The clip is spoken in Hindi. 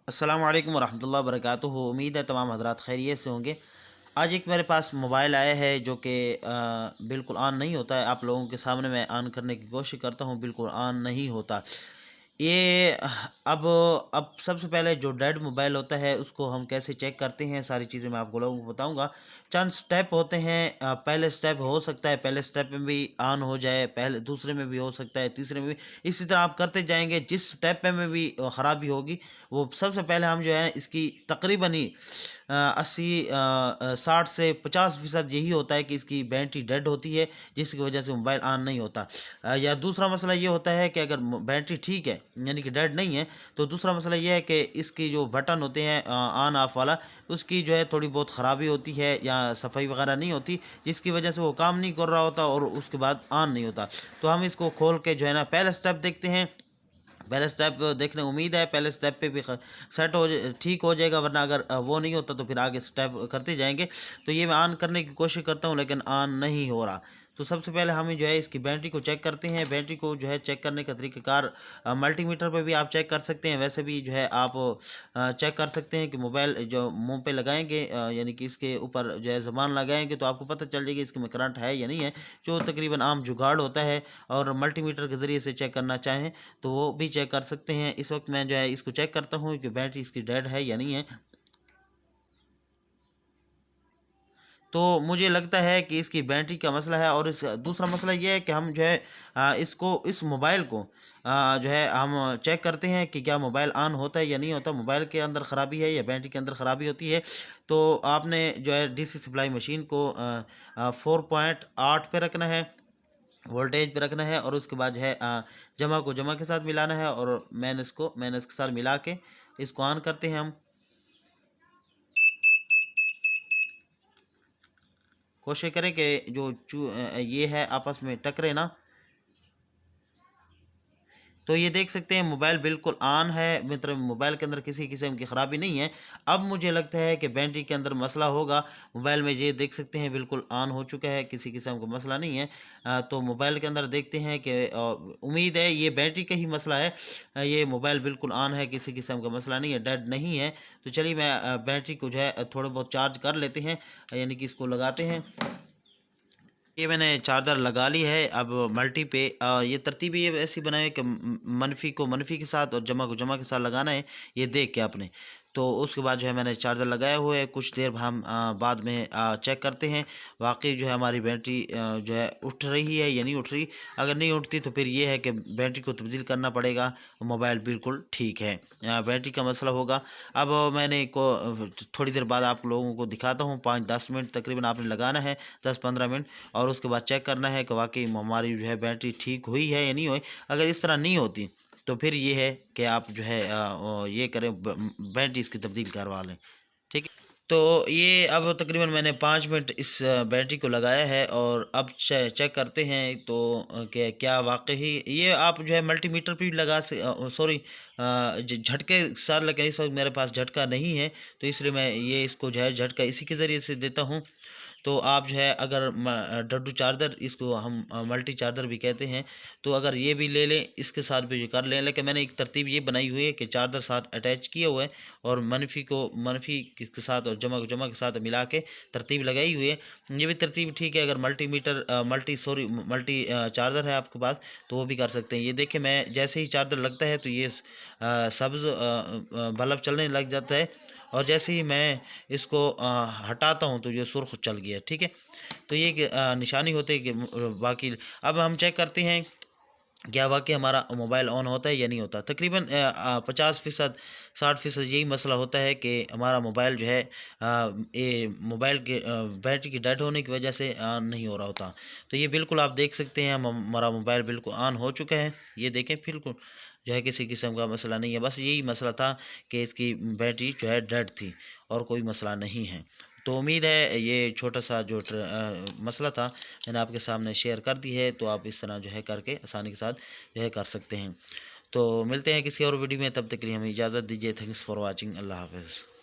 अस्सलामु अलैकुम वरहमतुल्लाहि वबरकातुहू। उम्मीद है तमाम हज़रात खैरियत से होंगे। आज एक मेरे पास मोबाइल आया है जो कि बिल्कुल ऑन नहीं होता है। आप लोगों के सामने मैं ऑन करने की कोशिश करता हूँ, बिल्कुल ऑन नहीं होता। ये अब सबसे पहले जो डेड मोबाइल होता है उसको हम कैसे चेक करते हैं, सारी चीज़ें मैं आप लोगों को बताऊँगा। चंद स्टेप होते हैं। पहले स्टेप हो सकता है पहले स्टेप में भी ऑन हो जाए, पहले दूसरे में भी हो सकता है, तीसरे में भी। इसी तरह आप करते जाएँगे, जिस स्टेप में भी ख़राबी होगी वो सबसे पहले हम जो है इसकी तकरीबन ही 60 से 50% यही होता है कि इसकी बैटरी डेड होती है, जिसकी वजह से मोबाइल ऑन नहीं होता। या दूसरा मसला ये होता है कि अगर बैटरी ठीक है यानी कि डेड नहीं है, तो दूसरा मसला ये है कि इसकी जो बटन होते हैं ऑन ऑफ वाला, उसकी जो है थोड़ी बहुत ख़राबी होती है या सफाई वगैरह नहीं होती, जिसकी वजह से वो काम नहीं कर रहा होता और उसके बाद ऑन नहीं होता। तो हम इसको खोल के जो है ना पहला स्टेप देखते हैं। पहले स्टेप देखने उम्मीद है पहले स्टेप पे भी सेट हो ठीक हो जाएगा, वरना अगर वो नहीं होता तो फिर आगे स्टेप करते जाएंगे। तो ये मैं ऑन करने की कोशिश करता हूँ लेकिन ऑन नहीं हो रहा। तो सबसे पहले हम जो है इसकी बैटरी को चेक करते हैं। बैटरी को जो है चेक करने का तरीक़ाकार मल्टीमीटर पे भी आप चेक कर सकते हैं, वैसे भी जो है आप चेक कर सकते हैं कि मोबाइल जो मुंह पे लगाएंगे यानी कि इसके ऊपर जो है ज़बान लगाएंगे तो आपको पता चल जाएगा इसके में करंट है या नहीं है, जो तकरीबन आम जुगाड़ होता है। और मल्टीमीटर के ज़रिए से चेक करना चाहें तो वो भी चेक कर सकते हैं। इस वक्त मैं जो है इसको चेक करता हूँ कि बैटरी इसकी डेड है या नहीं है। तो मुझे लगता है कि इसकी बैटरी का मसला है। और इस दूसरा मसला ये है कि हम जो है इसको इस मोबाइल को जो है हम चेक करते हैं कि क्या मोबाइल ऑन होता है या नहीं होता, मोबाइल के अंदर ख़राबी है या बैटरी के अंदर ख़राबी होती है। तो आपने जो है डीसी सप्लाई मशीन को 4.8 पे रखना है, वोल्टेज पे रखना है, और उसके बाद जो है जमा को जमा के साथ मिलाना है और माइनस को माइनस के साथ मिला के इसको ऑन करते हैं हम। कोशिश करें कि जो ये है आपस में टकरे ना। तो ये देख सकते हैं मोबाइल बिल्कुल ऑन है, मतलब मोबाइल के अंदर किसी किस्म की ख़राबी नहीं है। अब मुझे लगता है कि बैटरी के अंदर मसला होगा। मोबाइल में ये देख सकते हैं बिल्कुल ऑन हो चुका है, किसी किस्म का मसला नहीं है। तो मोबाइल के अंदर देखते हैं कि उम्मीद है ये बैटरी का ही मसला है। ये मोबाइल बिल्कुल ऑन है, किसी किस्म का मसला नहीं है, डेड नहीं है। तो चलिए मैं बैटरी को जो है थोड़ा बहुत चार्ज कर लेते हैं, यानी कि इसको लगाते हैं। ये मैंने चार्जर लगा ली है। अब मल्टी पे ये तरतीब ये ऐसी बनाई है कि मनफ़ी को मनफ़ी के साथ और जमा को जमा के साथ लगाना है, ये देख के आपने। तो उसके बाद जो है मैंने चार्जर लगाया हुआ है। कुछ देर हम बाद में चेक करते हैं वाकई जो है हमारी बैटरी जो है उठ रही है या नहीं उठ रही। अगर नहीं उठती तो फिर ये है कि बैटरी को तब्दील करना पड़ेगा। मोबाइल बिल्कुल ठीक है, बैटरी का मसला होगा। अब मैंने को थोड़ी देर बाद आप लोगों को दिखाता हूँ, 5-10 मिनट तकरीबन आपने लगाना है, 10-15 मिनट, और उसके बाद चेक करना है कि वाकई हमारी जो है बैटरी ठीक हुई है या नहीं हुई। अगर इस तरह नहीं होती तो फिर ये है कि आप जो है ये करें, बैटरी इसकी तब्दील करवा लें। ठीक है। तो ये अब तकरीबन मैंने 5 मिनट इस बैटरी को लगाया है और अब चेक करते हैं तो कि क्या वाकई ये आप जो है मल्टीमीटर पे भी लगा से सॉरी झटके के साथ, लेकिन इस वक्त मेरे पास झटका नहीं है तो इसलिए मैं ये इसको जो है झटका इसी के ज़रिए से देता हूँ। तो आप जो है अगर डड्डू चार्जर, इसको हम मल्टी चार्जर भी कहते हैं, तो अगर ये भी ले लें इसके साथ भी कर लें। लेकिन मैंने एक तरतीब ये बनाई हुई है कि चार्जर साथ अटैच किए हुए हैं और मनफ़ी को मनफ़ी के साथ और जमा को जमा के साथ मिला के तरतीब लगाई हुई है। ये भी तरतीब ठीक है। अगर मल्टी चार्जर है आपके पास तो वो भी कर सकते हैं। ये देखें, मैं जैसे ही चार्जर लगता है तो ये सब्ज़ बल्ब चलने लग जाता है, और जैसे ही मैं इसको हटाता हूँ तो ये सुर्ख चल गया। ठीक है। तो ये निशानी होती है कि बाकी अब हम चेक करते हैं क्या वाकई हमारा मोबाइल ऑन होता है या नहीं होता। तकरीबन 50% 60% यही मसला होता है कि हमारा मोबाइल जो है ये मोबाइल के बैटरी की डेड होने की वजह से ऑन नहीं हो रहा होता। तो ये बिल्कुल आप देख सकते हैं हमारा मोबाइल बिल्कुल ऑन हो चुका है। ये देखें बिल्कुल जो है किसी किस्म का मसला नहीं है, बस यही मसला था कि इसकी बैटरी जो है डेड थी और कोई मसला नहीं है। तो उम्मीद है ये छोटा सा जो मसला था मैंने आपके सामने शेयर कर दी है, तो आप इस तरह जो है करके आसानी के साथ जो है कर सकते हैं। तो मिलते हैं किसी और वीडियो में, तब तक के लिए हमें इजाज़त दीजिए। Thanks for watching. अल्लाह हाफ़िज़।